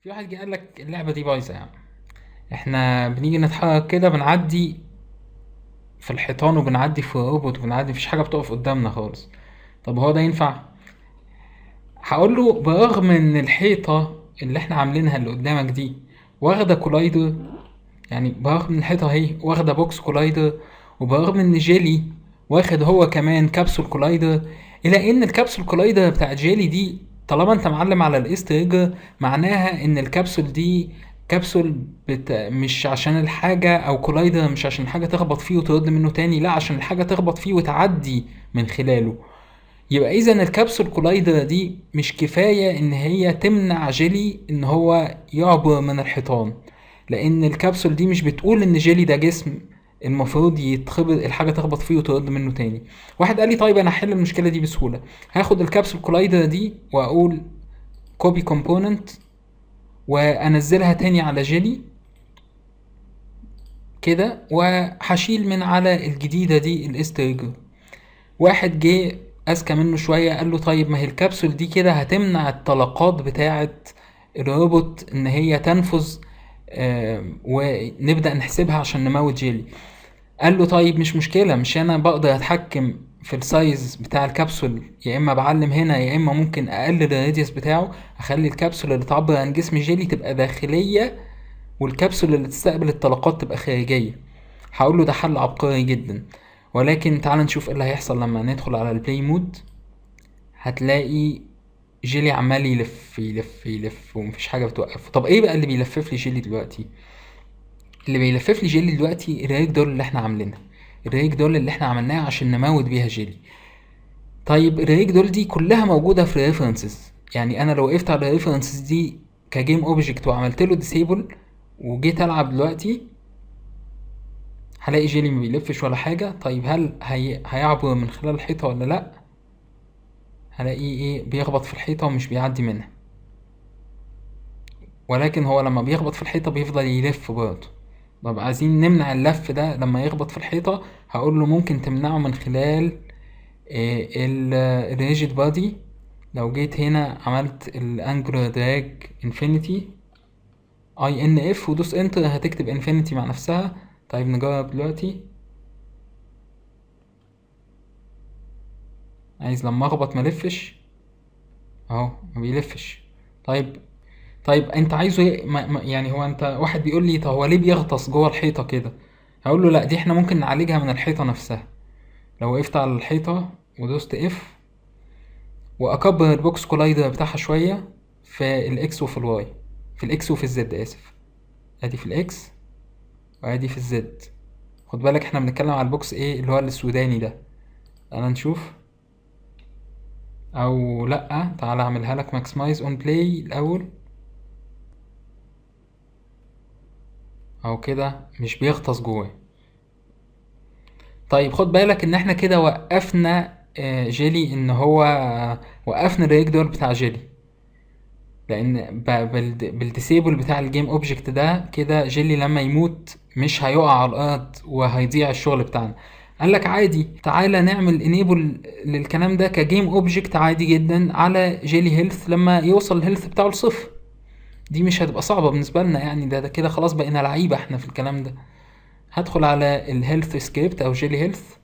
في واحد جه قال لك اللعبة دي بايظة يعني. احنا بنيجي نتحرك كده بنعدي في الحيطان وبنعدي في روبوت وبنعدي مفيش حاجة بتقف قدامنا خالص. طب هو ده ينفع؟ هقول له برغم ان الحيطة اللي احنا عاملينها اللي قدامك دي واخدة كولايدر، يعني برغم ان الحيطة اهي واخدة بوكس كولايدر، وبرغم ان جيلي واخد هو كمان كبسول كولايدر، الا ان الكبسول كولايدر بتاعت جيلي دي طالما انت معلم على الاستريجر معناها ان الكبسول دي كبسول مش عشان الحاجة او كولايدر مش عشان الحاجة تخبط فيه وترد منه تاني، لا عشان الحاجة تخبط فيه وتعدي من خلاله. يبقى اذا الكبسول كولايدر دي مش كفاية ان هي تمنع جيلي ان هو يعبر من الحيطان، لان الكبسول دي مش بتقول ان جيلي ده جسم المفروض يتخبط الحاجة تخبط فيه وترد منه تاني. واحد قال لي طيب انا هحل المشكلة دي بسهولة، هاخد الكبسول كولايدر دي واقول كوبي كومبوننت وانزلها تاني على جيلي كده، وهشيل من على الجديدة دي الاستريجر. واحد جه اذكى منه شويه قال له طيب ما هي الكبسول دي كده هتمنع الطلقات بتاعه الروبوت ان هي تنفذ، ونبدا نحسبها عشان نموت جيلي. قال له طيب مش مشكله، مش انا بقدر اتحكم في السايز بتاع الكبسول، يا اما بعلم هنا يا اما ممكن اقلل الراديوس بتاعه، اخلي الكبسول اللي تعبر عن جسم جيلي تبقى داخليه والكبسول اللي تستقبل الطلقات تبقى خارجيه. هقول له ده حل عبقري جدا، ولكن تعال نشوف ايه اللي هيحصل لما ندخل على البلاي مود. هتلاقي جيلي عمال يلف يلف يلف ومفيش حاجة بتوقفه. طب ايه بقى اللي بيلفف لي جيلي دلوقتي؟ اللي بيلفف لي جيلي دلوقتي الريك دول اللي احنا عاملينها، الريك دول اللي احنا عملناها عشان نموت بيها جيلي. طيب الريك دول دي كلها موجودة في ريفرنسز، يعني انا لو وقفت على الريفرنسز دي كجيم اوبجكت وعملت له ديسيبل وجيت العب دلوقتي، هلاقي جيلي ما بيلفش ولا حاجة. طيب هل هيعبر من خلال الحيطة ولا لا؟ هلاقيه ايه، بيخبط في الحيطة ومش بيعدي منها، ولكن هو لما بيخبط في الحيطة بيفضل يلف برضه. طب عايزين نمنع اللف ده لما يخبط في الحيطة، هقول له ممكن تمنعه من خلال الريجيد بادي. لو جيت هنا عملت الانجلر دراج انفينيتي اي ان اف ودوس انتر هتكتب انفينيتي مع نفسها. طيب نجرب دلوقتي، عايز لما اخبط ملفش اهو ما بيلفش. طيب، طيب انت عايزه ايه؟ يعني هو انت واحد بيقول لي طب هو ليه بيغطس جوه الحيطه كده؟ هقول له لا دي احنا ممكن نعالجها من الحيطه نفسها. لو وقفت على الحيطه ودوست اف واكبر البوكس كولايدر بتاعها شويه في الاكس وفي الواي، في الاكس وفي الزد اسف، ادي في الاكس وادي في الزد. خد بالك احنا بنتكلم على البوكس ايه اللي هو السوداني ده. تعالى نشوف، او لا تعالى اعملها لك ماكسمايز اون بلاي الاول. او كده مش بيغطس جوه. طيب خد بالك ان احنا كده وقفنا جيلي، ان هو وقفنا الريك دول بتاع جيلي، لان بالديسيبل بتاع الجيم اوبجكت ده كده جيلي لما يموت مش هيقع على الارض وهيضيع الشغل بتاعنا. قال لك عادي تعالى نعمل انيبل للكلام ده كجيم اوبجكت عادي جدا على جيلي هيلث لما يوصل الهيلث بتاعه لصفر. دي مش هتبقى صعبة بالنسبة لنا يعني، ده كده خلاص بقينا لعيبة احنا في الكلام ده. هدخل على الهيلث سكريبت او جيلي هيلث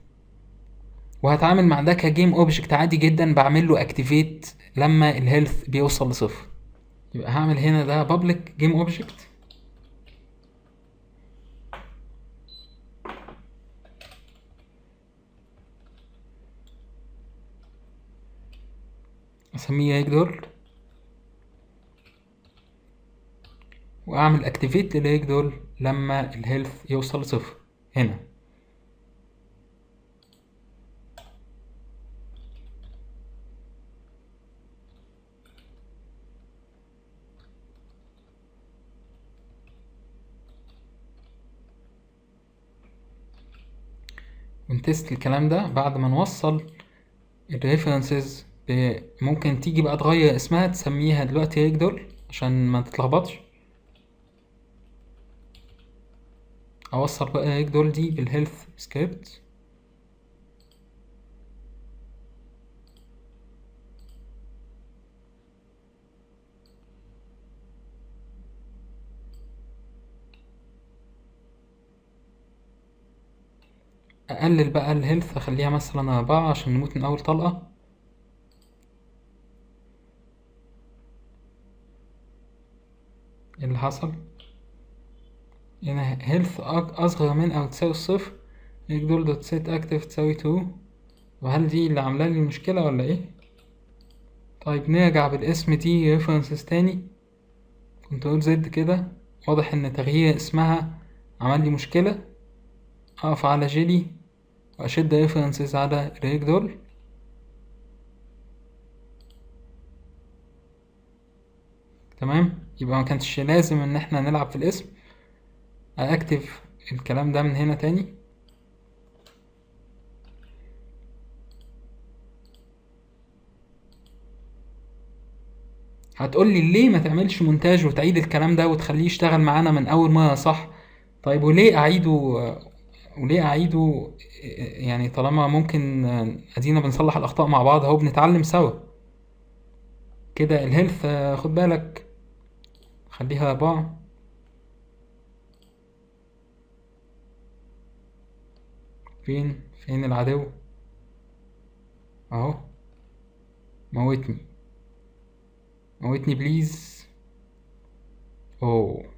وهتعامل مع ده كجيم اوبجكت عادي جدا، بعمل له اكتيفيت لما الهيلث بيوصل لصفر. يبقى هعمل هنا ده بابليك جيم اوبجكت، اسميه ريجدول، واعمل اكتيفيت للريجدول لما الهيلث يوصل لصفر هنا. ونتست الكلام ده بعد ما نوصل الريفرنسز. ممكن تيجي بقى تغير اسمها تسميها دلوقتي ريجدول عشان ما تتلخبطش. اوصل بقى ريجدول دي بالهيلث سكريبت، اقلل بقى الهيلث، اخليها مثلا 4 عشان نموت من اول طلقة. ايه اللي حصل؟ هنا هيلث اصغر من او تساوي الصفر، يقدر دوت سيت اكتف تساوي 2. وهل دي اللي عامله لي المشكلة ولا ايه؟ طيب نرجع بالاسم دي ريفرنسز تاني، كنترول زد كده. واضح ان تغيير اسمها عمل لي مشكلة. اقف على جيلي واشد ريفرنسز على الريك دول. تمام، يبقى ما كانش لازم ان احنا نلعب في الاسم. اكتف الكلام ده من هنا تاني. هتقولي ليه ما تعملش مونتاج وتعيد الكلام ده وتخليه يشتغل معانا من اول مرة صح؟ طيب وليه اعيده يعني طالما ممكن ادينا بنصلح الاخطاء مع بعض اهو، بنتعلم سوا كده. الهيلث خد بالك، خليها 4. فين العدو؟ اهو. موتني، موتني بليز. اوه.